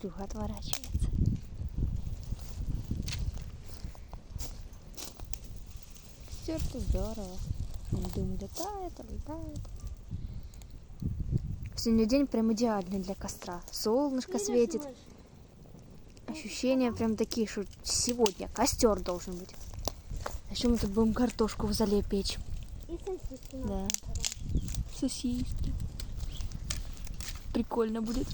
кастрюля отворачивается. Костер-то здорово. Дым летает, летает. Сегодня день прям идеальный для костра. Солнышко светит. Ощущения прям такие, что сегодня костер должен быть. А еще мы тут будем картошку в зале печь. И сосиски. Да. Сосиски. Прикольно будет.